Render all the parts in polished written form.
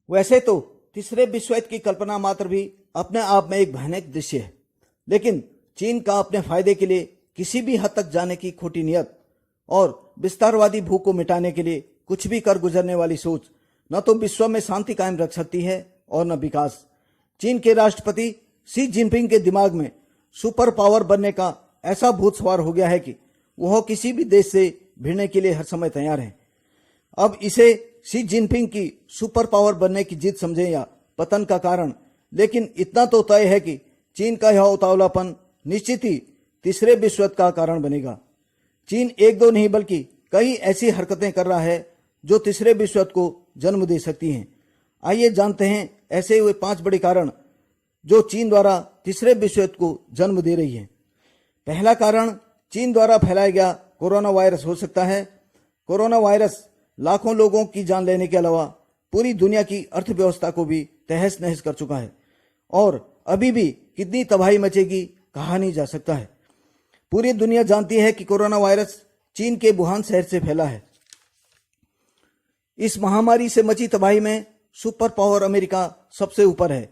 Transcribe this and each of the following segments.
वैसे तो तीसरे विश्व युद्ध की कल्पना मात्र भी अपने आप में एक भयानक दृश्य है, लेकिन चीन का अपने फायदे के लिए किसी भी हद तक जाने की खोटी नियत और विस्तारवादी भूख को मिटाने के लिए कुछ भी कर गुजरने वाली सोच न तो विश्व में शांति कायम रख सकती है और न विकास। चीन के राष्ट्रपति शी जिनपिंग के दिमाग में सुपर पावर बनने का ऐसा भूत सवार हो गया है कि वह किसी भी देश से भिड़ने के लिए हर समय तैयार है। अब इसे शी जिनपिंग की सुपर पावर बनने की जिद समझे या पतन का कारण, लेकिन इतना तो तय है कि चीन का यह उतावलापन निश्चित ही तीसरे विश्व युद्ध का कारण बनेगा। चीन एक दो नहीं बल्कि कई ऐसी हरकतें कर रहा है जो तीसरे विश्व युद्ध को जन्म दे सकती हैं। आइए जानते हैं ऐसे हुए 5 बड़े कारण जो चीन द्वारा तीसरे विश्व युद्ध को जन्म दे रही है। पहला कारण चीन द्वारा फैलाया गया कोरोना वायरस हो सकता है। कोरोना वायरस लाखों लोगों की जान लेने के अलावा पूरी दुनिया की अर्थव्यवस्था को भी तहस नहस कर चुका है और अभी भी कितनी तबाही मचेगी कहा नहीं जा सकता है। पूरी दुनिया जानती है कि कोरोना वायरस चीन के वुहान शहर से फैला है। इस महामारी से मची तबाही में सुपर पावर अमेरिका सबसे ऊपर है,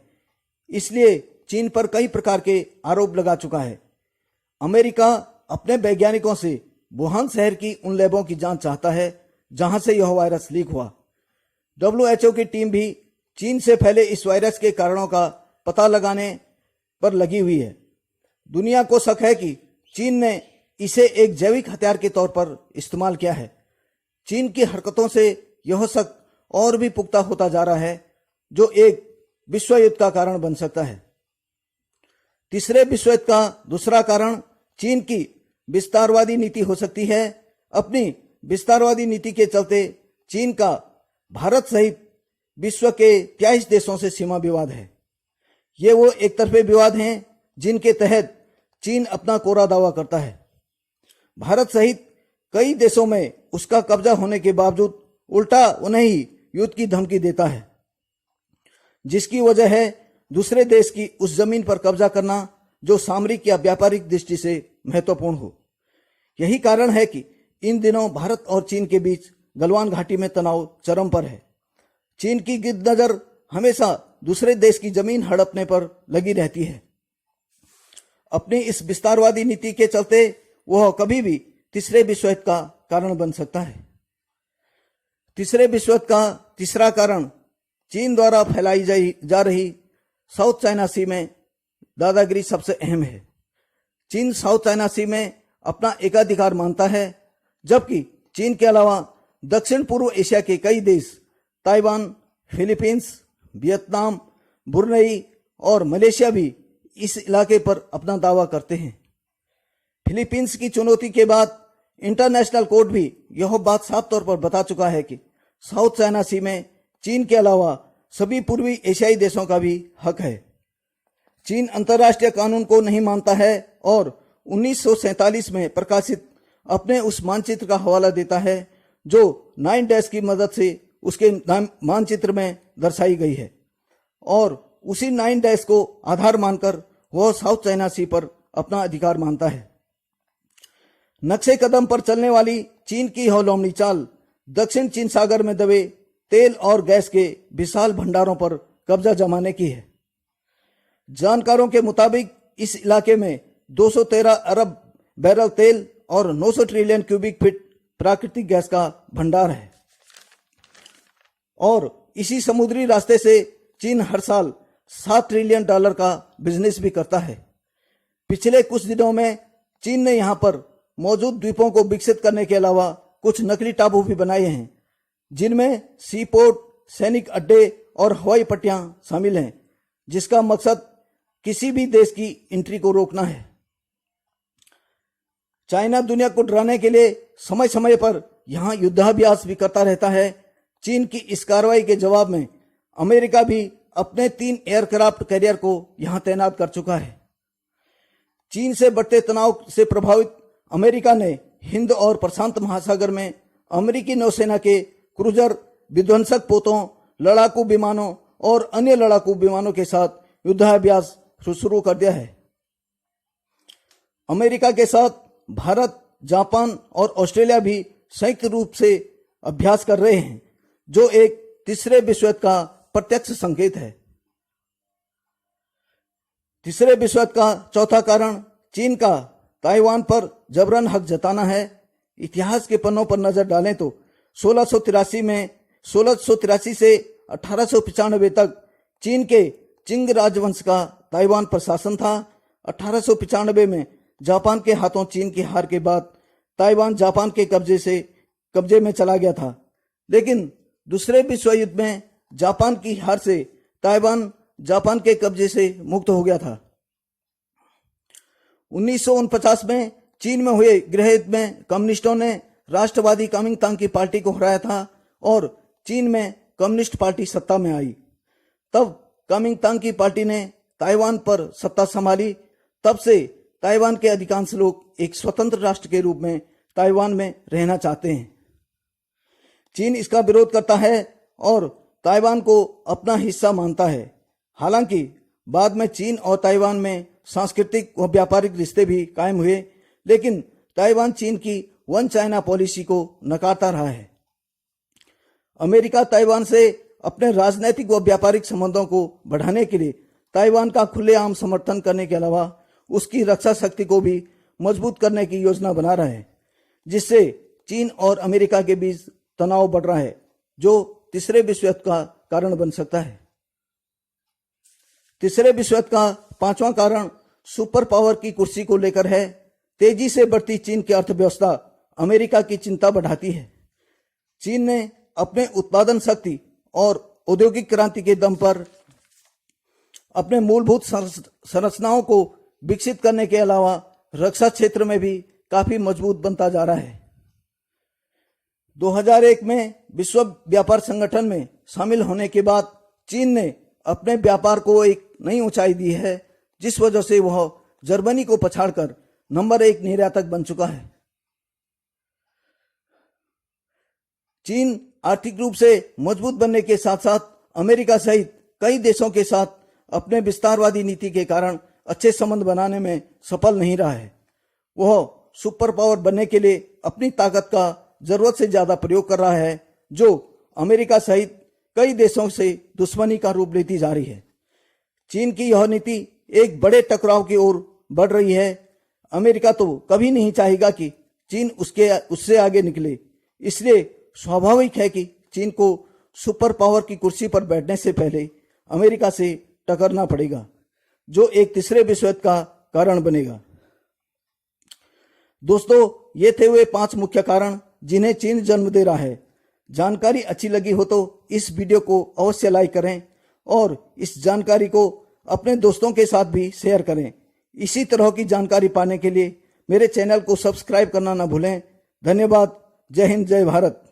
इसलिए चीन पर कई प्रकार के आरोप लगा चुका है। अमेरिका अपने वैज्ञानिकों से वुहान शहर की उन लैबों की जांच चाहता है जहां से यह वायरस लीक हुआ। WHO की टीम भी चीन से फैले इस वायरस के कारणों का पता लगाने पर लगी हुई है। दुनिया को शक है कि चीन ने इसे एक जैविक हथियार के तौर पर इस्तेमाल किया है। चीन की हरकतों से यह शक और भी पुख्ता होता जा रहा है, जो एक विश्व युद्ध का कारण बन सकता है। तीसरे विश्व युद्ध का दूसरा कारण चीन की विस्तारवादी नीति हो सकती है। अपनी विस्तारवादी नीति के चलते चीन का भारत सहित विश्व के 23 देशों से सीमा विवाद है। ये वो एक तरफे विवाद हैं जिनके तहत चीन अपना कोरा दावा करता है। भारत सहित कई देशों में उसका कब्जा होने के बावजूद उल्टा उन्हें ही युद्ध की धमकी देता है, जिसकी वजह है दूसरे देश की उस जमीन पर कब्जा करना जो सामरिक या व्यापारिक दृष्टि से महत्वपूर्ण हो। यही कारण है कि इन दिनों भारत और चीन के बीच गलवान घाटी में तनाव चरम पर है। चीन की गिद्ध नजर हमेशा दूसरे देश की जमीन हड़पने पर लगी रहती है। अपनी इस विस्तारवादी नीति के चलते वह कभी भी तीसरे विश्व युद्ध का कारण बन सकता है। तीसरे विश्व युद्ध का तीसरा कारण चीन द्वारा फैलाई जा रही साउथ चाइना सी में दादागिरी सबसे अहम है। चीन साउथ चाइना सी में अपना एकाधिकार मानता है, जबकि चीन के अलावा दक्षिण पूर्व एशिया के कई देश ताइवान, फिलीपींस, वियतनाम, ब्रुनेई और मलेशिया भी इस इलाके पर अपना दावा करते हैं। फिलीपींस की चुनौती के बाद इंटरनेशनल कोर्ट भी यह बात साफ तौर पर बता चुका है कि साउथ चाइना सी में चीन के अलावा सभी पूर्वी एशियाई देशों का भी हक है। चीन अंतर्राष्ट्रीय कानून को नहीं मानता है और 1947 में प्रकाशित अपने उस मानचित्र का हवाला देता है जो 9 डैश की मदद से उसके मानचित्र में दर्शाई गई है, और उसी 9 डैश को आधार मानकर वह साउथ चाइना सी पर अपना अधिकार मानता है। नक्शे कदम पर चलने वाली चीन की यह लोमड़ी चाल दक्षिण चीन सागर में दबे तेल और गैस के विशाल भंडारों पर कब्जा जमाने की है। जानकारों के मुताबिक इस इलाके में 213 अरब बैरल तेल और 900 ट्रिलियन क्यूबिक फीट प्राकृतिक गैस का भंडार है, और इसी समुद्री रास्ते से चीन हर साल $7 ट्रिलियन का बिजनेस भी करता है। पिछले कुछ दिनों में चीन ने यहां पर मौजूद द्वीपों को विकसित करने के अलावा कुछ नकली टापू भी बनाए हैं, जिनमें सी पोर्ट, सैनिक अड्डे और हवाई पट्टियां शामिल हैं, जिसका मकसद किसी भी देश की एंट्री को रोकना है। चाइना दुनिया को डराने के लिए समय समय पर यहां युद्धाभ्यास भी करता रहता है। चीन की इस कार्रवाई के जवाब में अमेरिका भी अपने 3 एयरक्राफ्ट कैरियर को यहां तैनात कर चुका है। चीन से बढ़ते तनाव से प्रभावित अमेरिका ने हिंद और प्रशांत महासागर में अमेरिकी नौसेना के क्रूजर, विध्वंसक पोतों, लड़ाकू विमानों और अन्य लड़ाकू विमानों के साथ युद्धाभ्यास शुरू कर दिया है। अमेरिका के साथ भारत, जापान और ऑस्ट्रेलिया भी संयुक्त रूप से अभ्यास कर रहे हैं, जो एक तीसरे विश्व युद्ध का प्रत्यक्ष संकेत है। तीसरे विश्व युद्ध का चौथा कारण चीन का ताइवान पर जबरन हक जताना है। इतिहास के पन्नों पर नजर डालें तो 1683 से 1895 तक चीन के चिंग राजवंश का ताइवान पर शासन था। 1895 में जापान के हाथों चीन की हार के बाद ताइवान जापान के कब्जे में चला गया था, लेकिन दूसरे विश्व युद्ध में जापान की हार से ताइवान जापान के कब्जे से मुक्त हो गया था। 1949 में चीन में हुए गृह युद्ध में कम्युनिस्टों ने राष्ट्रवादी कुओमिंतांग की पार्टी को हराया था और चीन में कम्युनिस्ट पार्टी सत्ता में आई। तब कुओमिंतांग की पार्टी ने ताइवान पर सत्ता संभाली। तब से ताइवान के अधिकांश लोग एक स्वतंत्र राष्ट्र के रूप में ताइवान में रहना चाहते हैं। चीन इसका विरोध करता है और ताइवान को अपना हिस्सा मानता है। हालांकि बाद में चीन और ताइवान में सांस्कृतिक व व्यापारिक रिश्ते भी कायम हुए, लेकिन ताइवान चीन की वन चाइना पॉलिसी को नकारता रहा है। अमेरिका ताइवान से अपने राजनीतिक व व्यापारिक संबंधों को बढ़ाने के लिए ताइवान का खुलेआम समर्थन करने के अलावा उसकी रक्षा शक्ति को भी मजबूत करने की योजना बना रहा है, जिससे चीन और अमेरिका के बीच तनाव बढ़ रहा है, जो तीसरे विश्व युद्ध का कारण बन सकता है। तीसरे विश्व युद्ध का पांचवां कारण सुपर पावर की कुर्सी को लेकर है। तेजी से बढ़ती चीन की अर्थव्यवस्था अमेरिका की चिंता बढ़ाती है। चीन ने अपने उत्पादन शक्ति और औद्योगिक क्रांति के दम पर अपने मूलभूत संरचनाओं को विकसित करने के अलावा रक्षा क्षेत्र में भी काफी मजबूत बनता जा रहा है। 2001 में विश्व व्यापार संगठन में शामिल होने के बाद चीन ने अपने व्यापार को एक नई ऊंचाई दी है, जिस वजह से वह जर्मनी को पछाड़कर नंबर 1 निर्यातक बन चुका है। चीन आर्थिक रूप से मजबूत बनने के साथ साथ अमेरिका सहित कई देशों के साथ अपने विस्तारवादी नीति के कारण अच्छे संबंध बनाने में सफल नहीं रहा है। वह सुपर पावर बनने के लिए अपनी ताकत का जरूरत से ज्यादा प्रयोग कर रहा है, जो अमेरिका सहित कई देशों से दुश्मनी का रूप लेती जा रही है। चीन की यह नीति एक बड़े टकराव की ओर बढ़ रही है। अमेरिका तो कभी नहीं चाहेगा कि चीन उससे आगे निकले, इसलिए स्वाभाविक है कि चीन को सुपर पावर की कुर्सी पर बैठने से पहले अमेरिका से टकरना पड़ेगा, जो एक तीसरे विश्व युद्ध का कारण बनेगा। दोस्तों, ये थे वे 5 मुख्य कारण जिन्हें चीन जन्म दे रहा है। जानकारी अच्छी लगी हो तो इस वीडियो को अवश्य लाइक करें और इस जानकारी को अपने दोस्तों के साथ भी शेयर करें। इसी तरह की जानकारी पाने के लिए मेरे चैनल को सब्सक्राइब करना ना भूलें। धन्यवाद। जय हिंद, जय भारत।